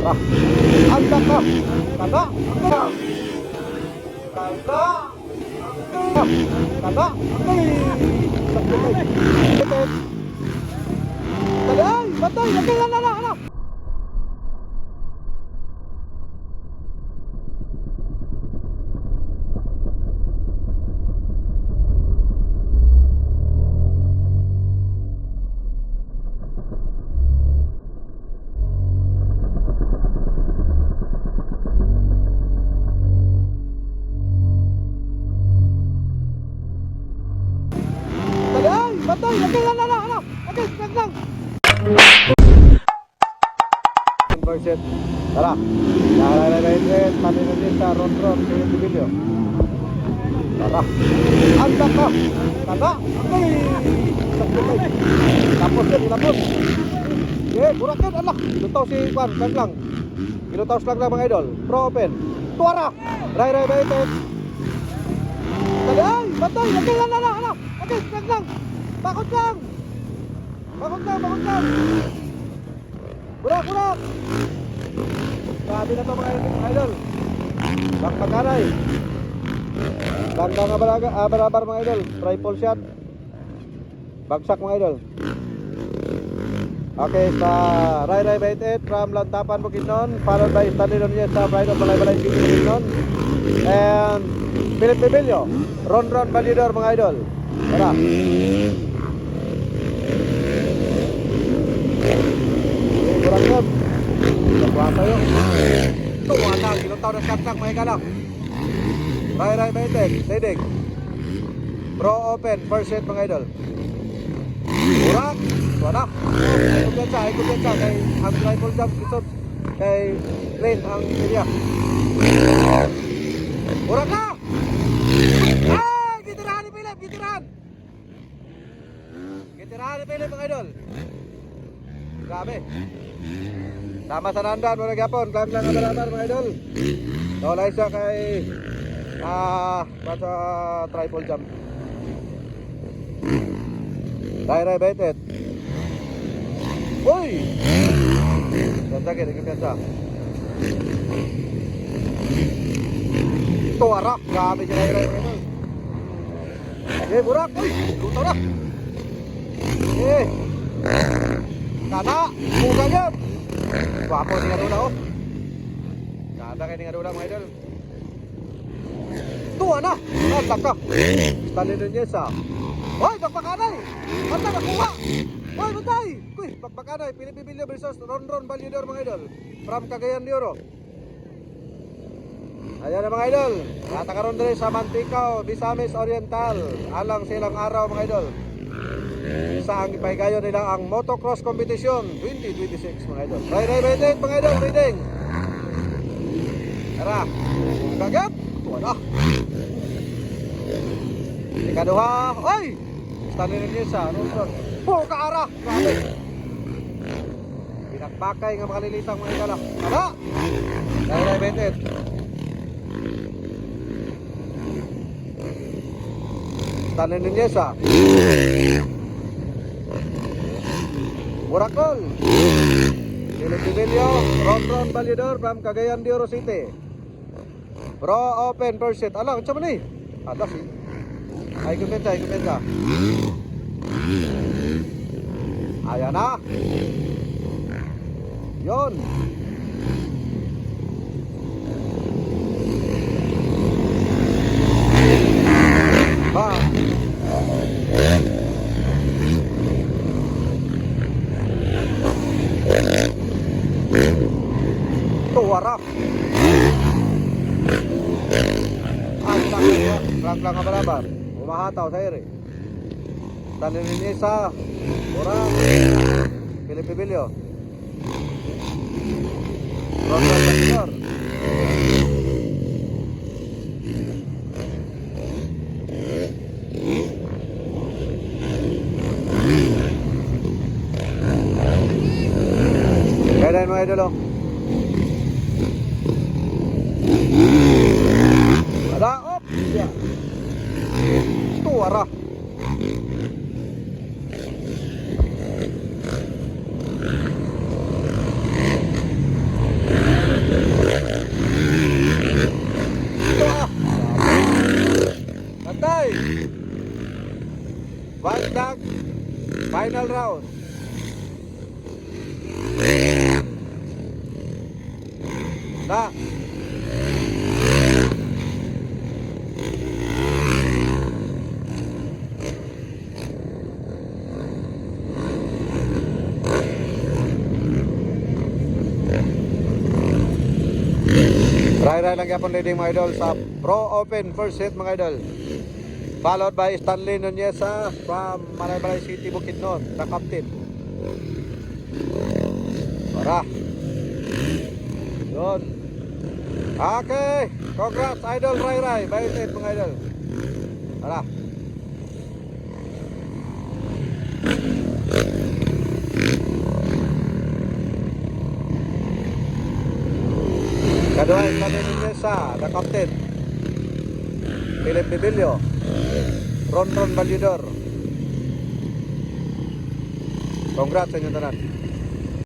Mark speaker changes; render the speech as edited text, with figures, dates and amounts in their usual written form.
Speaker 1: Ah, anda ka. Kada. Kada. Kada. Kada. Kada. Ay, batay. Lagay na. Batay, lagay na. Okay, lang. Converset. Tara. Nalalain manila din sa Ron sa video. Tara. Anda ka. Kada. Okay. Tapos. Burakan anak. Lutaw si Juan, lang. Ilutaw lang mga idol. Pro open. Tuara. Ray baitet. Kada. Batay, lagay na. Okay, lang. Bakot lang. Burak. Sabi na to mga idol. Bakpakaray. Ganda nga barabar mga idol. Triple shot. Bagsak mga idol. Okay, sa Ray 28 from Lantapan Bukidnon, followed by Stanley Nunez sa Pride of Balay Bukidnon, and Philip Bibilio, Ron Validor mga idol. Tara. Burak. Nakuha tayo. Tuwa na, ginutaw na shot lang mga kanak. Ray 28, Tedek. Pro open, first set mga idol. Burak. Wala. Kumpiyansa kay ang rifle jump isot kay Lane ang area. Burak na! Ah! Gitirahan ni Philip! Gitirahan ni Philip mga idol. Grabe. Sama sa nandan mga gapon. Lang ang balabar mga idol. Nawalay siya kay sa triple jump. Daira baitet. Uy! Ganda kita kumpiyansa. Tuara. Grabe siya Daira. Burak. Uy! Lutaw na. Kada. Buka niya. Wapo ni Adula oh. Kada kayo ni Adula mga idol. Tuwa na. Natak ka. Stanley Nunez Hoy, bakbakanay. Basta nakuha. Hoy, batay. Uy, bakbakanay. Philip Bibilio versus Ron Validor mga idol. From Cagayan de Oro. Ayan na mga idol. Natakaroon din sa Mantikao, Misamis Oriental. Alang silang araw mga idol. Isa ang ipaigayon nila ang motocross competition 2026 mga idol. Ray mga idol, reading. Tara. Gagap. Wala. Ikaduha. Oy! Stanley Nunez Ron. Buka arah. Grabe. Pinakbakay nga makalilitang mga idol. Tara. Ray Baitet. Stanley Nunez Burakol. Philip Bibilio, Ron Validor from Cagayan de Oro City. Pro open first set. Alang, siya man eh. Alas eh. Ay kumenta. Ayan na. Yon. Ba. Tuwarap. Lang ang balabar. Umahataw sa ere. Stanley Nunez Burak. Philip Bibilio. Ron Validor. Kailan mga idolo? Ada op. Ya. Tuara. final round. Na. Rai lang yapon leading mga idol sa Pro Open first hit mga idol. Followed by Stanley Nunez from Malaybalay City, Bukidnon, the captain. Para. Yun. Okay. Congrats idol Rai. Bait it mga idol. Para. Kadua Stanley Nunez the captain. Philip Bibilio. Ron Validor. Congrats sa inyo tanan.